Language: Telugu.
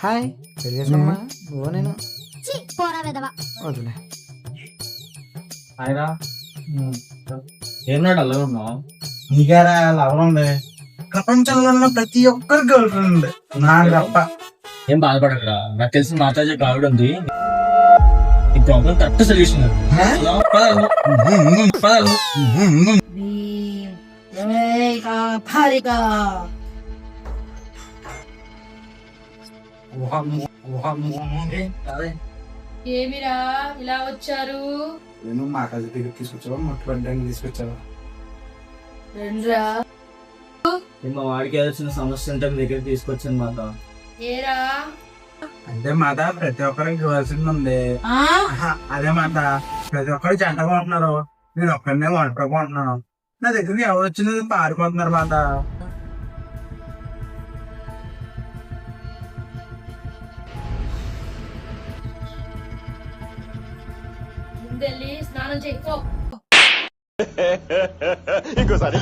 హాయ్ తెలియసమ్మా నువ్వు నేను పోరా విధవా వదిలే. ఆయరా ఏమన్నాడు అలా ఉన్నావు? నీకేరా లవర్ ఉంది, ప్రపంచంలో ఉన్న ప్రతి ఒక్కరి గర్ల్ ఫ్రెండ్ ఉంది, నాకు తప్ప. ఏం బాధపడకరా, నాకు తెలిసిన మాతాజీ ఆవిడ ఉంది. ఈ ప్రాబ్లం కరెక్ట్ సొల్యూషన్. ఏమిరా ఇలా వచ్చారు? నేను మా కజ దగ్గర తీసుకొచ్చావా, మొట్టపడ్డానికి తీసుకొచ్చావా? రండ్రా. మా వాడికి ఏదైనా సమస్య ఉంటే మీ దగ్గర తీసుకొచ్చాను మాత. ఏరా అంటే మాత ప్రతి ఒక్కరికి గర్ల్ ఫ్రెండ్ ఉంది. అదే మాత ప్రతి ఒక్కరు జంటగా ఉంటున్నారు, నేను ఒక్కరినే ఒంటరిగా ఉంటున్నాను. నా దగ్గరికి ఎవరు వచ్చినది పారిపోతున్నారు మాత. ముందెళ్ళి స్నానం చేసుకో. ఇంకోసారి